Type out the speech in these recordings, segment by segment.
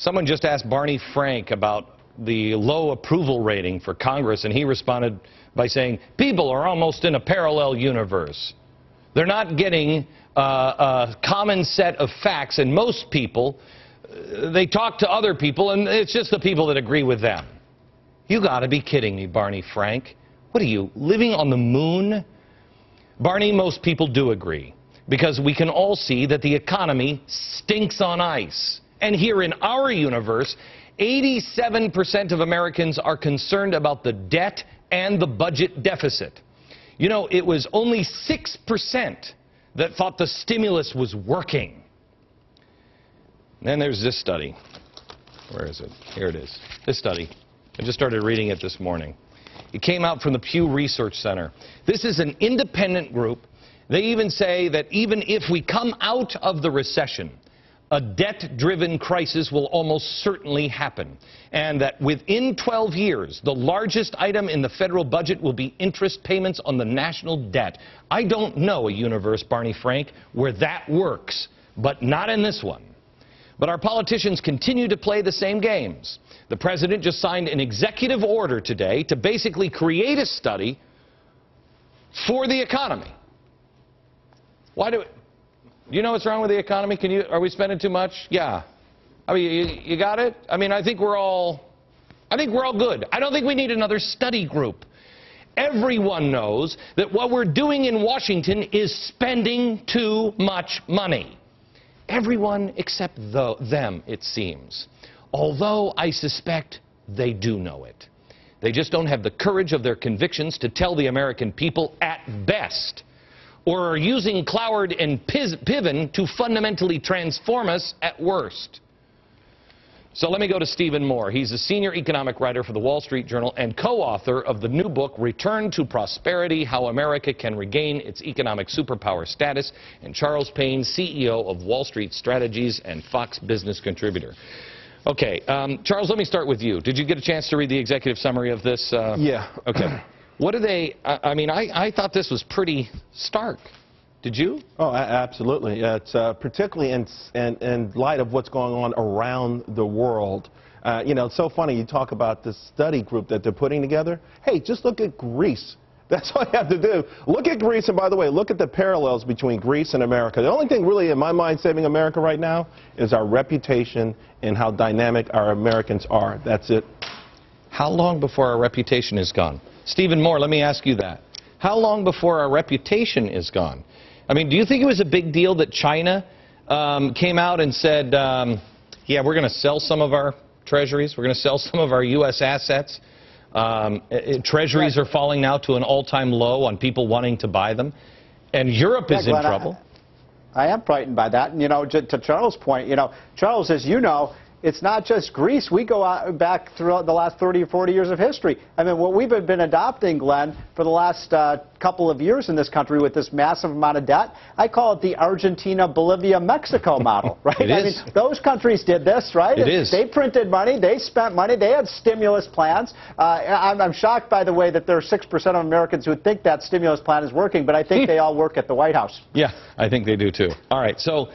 Someone just asked Barney Frank about the low approval rating for Congress, and he responded by saying, people are almost in a parallel universe. They're not getting a common set of facts, and most people, they talk to other people, and it's just the people that agree with them. You got to be kidding me, Barney Frank. What are you, living on the moon? Barney, most people do agree, because we can all see that the economy stinks on ice. And here in our universe, 87% of Americans are concerned about the debt and the budget deficit. You know, it was only 6% that thought the stimulus was working. Then there's this study. Where is it? Here it is. This study. I just started reading it this morning. It came out from the Pew Research Center. This is an independent group. They even say that even if we come out of the recession, a debt-driven crisis will almost certainly happen, and that within 12 years, the largest item in the federal budget will be interest payments on the national debt. I don't know a universe, Barney Frank, where that works, but not in this one. But our politicians continue to play the same games. The president just signed an executive order today to basically create a study for the economy. Why do you know what's wrong with the economy? Are we spending too much? Yeah. I mean, you got it? I mean, I think we're all good. I don't think we need another study group. Everyone knows that what we're doing in Washington is spending too much money. Everyone except them, it seems. Although I suspect they do know it. They just don't have the courage of their convictions to tell the American people at best, or are using Cloward and Piven to fundamentally transform us at worst. So let me go to Stephen Moore. He's a senior economic writer for the Wall Street Journal and co-author of the new book, Return to Prosperity, How America Can Regain Its Economic Superpower Status, and Charles Payne, CEO of Wall Street Strategies and Fox Business contributor. Okay, Charles, let me start with you. Did you get a chance to read the executive summary of this? Yeah. Okay. What do they, I mean, I thought this was pretty stark. Did you? Oh, absolutely. It's particularly in light of what's going on around the world. You know, it's so funny you talk about this study group that they're putting together. Hey, just look at Greece. That's all you have to do. Look at Greece, and by the way, look at the parallels between Greece and America. The only thing really, in my mind, saving America right now is our reputation and how dynamic our Americans are. That's it. How long before our reputation is gone? Stephen Moore, let me ask you that. How long before our reputation is gone? I mean, do you think it was a big deal that China came out and said, yeah, we're going to sell some of our treasuries, we're going to sell some of our U.S. assets? Treasuries are falling now to an all-time low on people wanting to buy them, and Europe is in trouble. I am frightened by that, and, you know, to Charles' point, you know, Charles, as you know, it's not just Greece. We go out back throughout the last 30 or 40 years of history. I mean, what we've been adopting, Glenn, for the last couple of years in this country with this massive amount of debt, I call it the Argentina, Bolivia, Mexico model, right? It is. I mean, those countries did this, right? It is. They printed money, they spent money, they had stimulus plans. I'm shocked, by the way, that there are 6% of Americans who think that stimulus plan is working, but I think they all work at the White House. Yeah, I think they do too. All right, so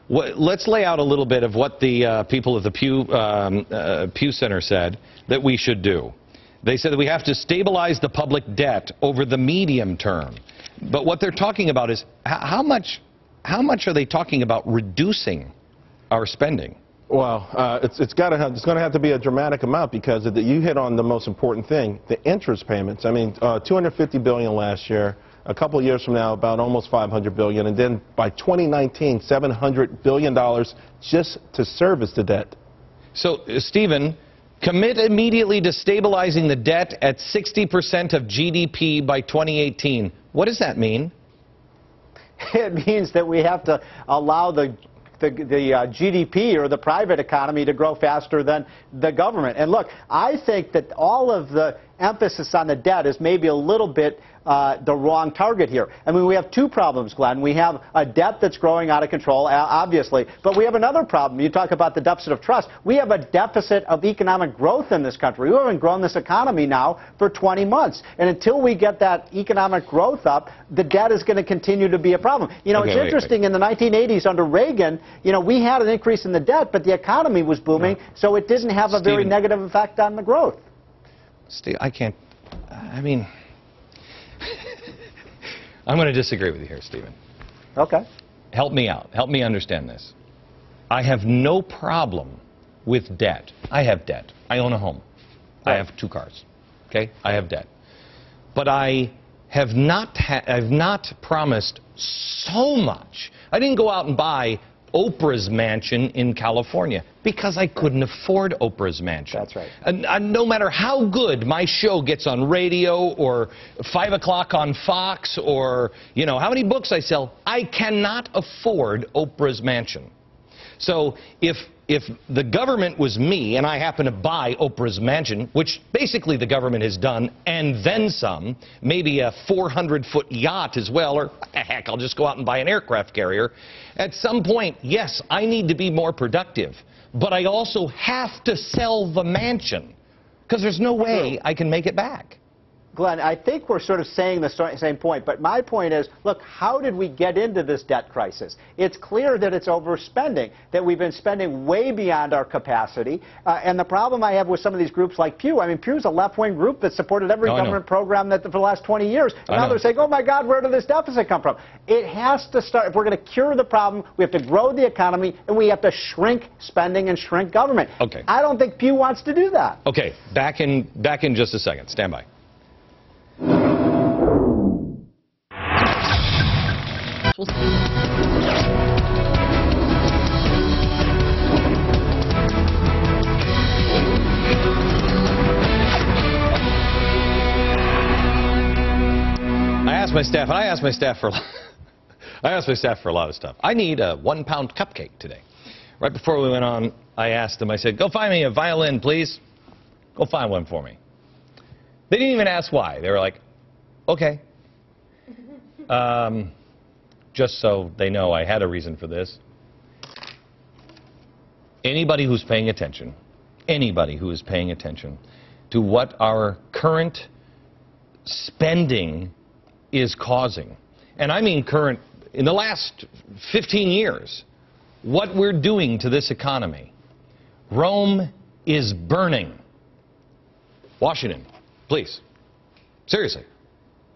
let's lay out a little bit of what the people of the Pew Center said that we should do. They said that we have to stabilize the public debt over the medium term. But what they're talking about is how much are they talking about reducing our spending? Well, it's going to have to be a dramatic amount, because you hit on the most important thing, the interest payments. I mean, $250 billion last year. A couple of years from now, about almost $500 billion, and then by 2019, $700 billion just to service the debt. So, Stephen, commit immediately to stabilizing the debt at 60% of GDP by 2018. What does that mean? It means that we have to allow the GDP or the private economy to grow faster than the government. And look, I think that all of the emphasis on the debt is maybe a little bit the wrong target here. I mean, we have two problems, Glenn. We have a debt that's growing out of control, obviously, but we have another problem. You talk about the deficit of trust. We have a deficit of economic growth in this country. We haven't grown this economy now for 20 months. And until we get that economic growth up, the debt is going to continue to be a problem. You know, it's interesting, in the 1980s under Reagan, you know, we had an increase in the debt, but the economy was booming, so it didn't have a very negative effect on the growth. Steve, I mean, I'm going to disagree with you here, Stephen. Okay. Help me out. Help me understand this. I have no problem with debt. I have debt. I own a home. Right. I have 2 cars. Okay? I have debt. But I have not promised so much. I didn't go out and buy Oprah's mansion in California because I couldn't afford Oprah's mansion. That's right. And no matter how good my show gets on radio or 5 o'clock on Fox or, you know, how many books I sell, I cannot afford Oprah's mansion. So if the government was me and I happen to buy Oprah's mansion, which basically the government has done, and then some, maybe a 400-foot yacht as well, or heck, I'll just go out and buy an aircraft carrier, at some point, yes, I need to be more productive, but I also have to sell the mansion because there's no way I can make it back. Glenn, I think we're sort of saying the same point, but my point is, look, how did we get into this debt crisis? It's clear that it's overspending, that we've been spending way beyond our capacity, and the problem I have with some of these groups like Pew, I mean, Pew's a left-wing group that supported every government program for the last 20 years, and now they're saying, oh my God, where did this deficit come from? It has to start, if we're going to cure the problem, we have to grow the economy, and we have to shrink spending and shrink government. Okay. I don't think Pew wants to do that. Okay, back in just a second. Stand by. I asked my staff for a lot of stuff. I need a 1-pound cupcake today. Right before we went on, I asked them, I said, go find me a violin, please. Go find one for me. They didn't even ask why. They were like, okay. Just so they know I had a reason for this. Anybody who's paying attention to what our current spending is causing, and I mean current, in the last 15 years, what we're doing to this economy. Rome is burning. Washington, please. Seriously.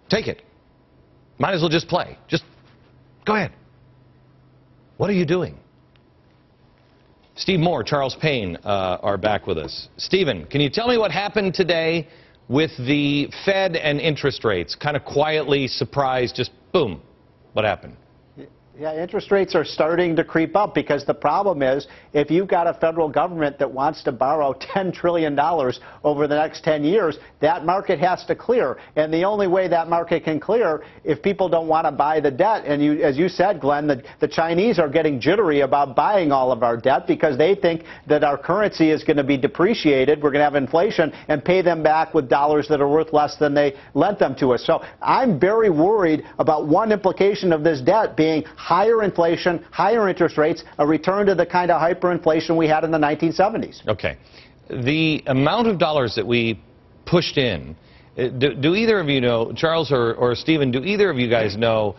Take it. Might as well just play. Just go ahead. What are you doing? Steve Moore, Charles Payne are back with us. Stephen, can you tell me what happened today with the Fed and interest rates? Kind of quietly, surprised, just boom. What happened? Yeah, interest rates are starting to creep up because the problem is if you've got a federal government that wants to borrow $10 trillion over the next 10 years, that market has to clear. And the only way that market can clear, if people don't want to buy the debt, and as you said, Glenn, the Chinese are getting jittery about buying all of our debt because they think that our currency is going to be depreciated, we're going to have inflation, and pay them back with dollars that are worth less than they lent them to us. So I'm very worried about one implication of this debt being higher inflation, higher interest rates, a return to the kind of hyperinflation we had in the 1970s. Okay. The amount of dollars that we pushed in, do either of you know, Charles or Stephen, do either of you guys know,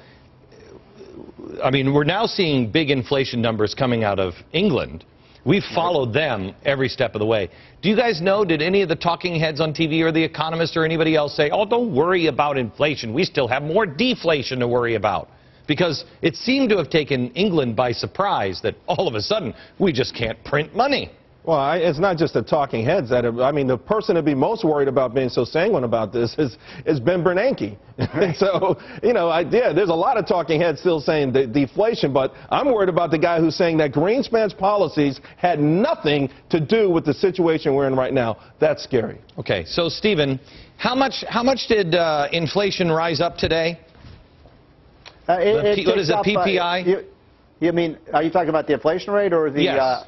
I mean, we're now seeing big inflation numbers coming out of England. We've followed them every step of the way. Do you guys know, did any of the talking heads on TV or The Economist or anybody else say, oh, don't worry about inflation, we still have more deflation to worry about? Because it seemed to have taken England by surprise that all of a sudden we just can't print money. Well, it's not just the talking heads I mean, the person to be most worried about being so sanguine about this is Ben Bernanke. And so, you know, there's a lot of talking heads still saying deflation, but I'm worried about the guy who's saying that Greenspan's policies had nothing to do with the situation we're in right now. That's scary. Okay, so Stephen, how much did inflation rise up today? What is it, PPI? You mean, are you talking about the inflation rate or the, yes.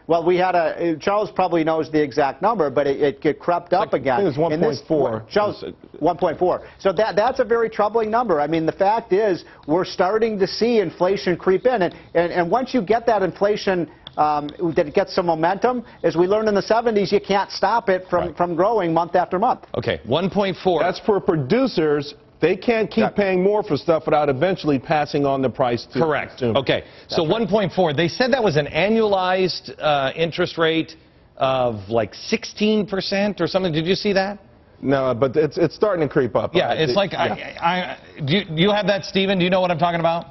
Well, we had Charles probably knows the exact number, but it crept up again. I think it was 1.4. Charles, 1.4. So that's a very troubling number. I mean, the fact is we're starting to see inflation creep in. And once you get that inflation that it gets some momentum, as we learned in the 70s, you can't stop it from growing month after month. Okay, 1.4. That's for producers. They can't keep paying more for stuff without eventually passing on the price to consumers. Okay. So 1.4. They said that was an annualized interest rate of like 16% or something. Did you see that? No, but it's starting to creep up. Yeah, it's like, yeah. Do you have that, Stephen? Do you know what I'm talking about?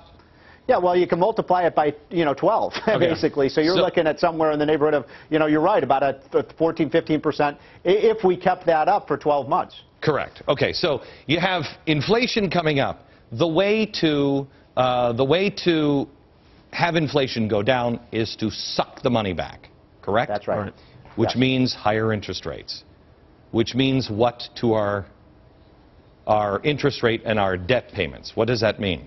Yeah, well, you can multiply it by 12, basically. So you're looking at somewhere in the neighborhood of, you're right, about a 14, 15% if we kept that up for 12 months. Correct. Okay, so you have inflation coming up. The way to have inflation go down is to suck the money back. Correct? That's right. Which means higher interest rates. Which means what to our interest rate and our debt payments? What does that mean?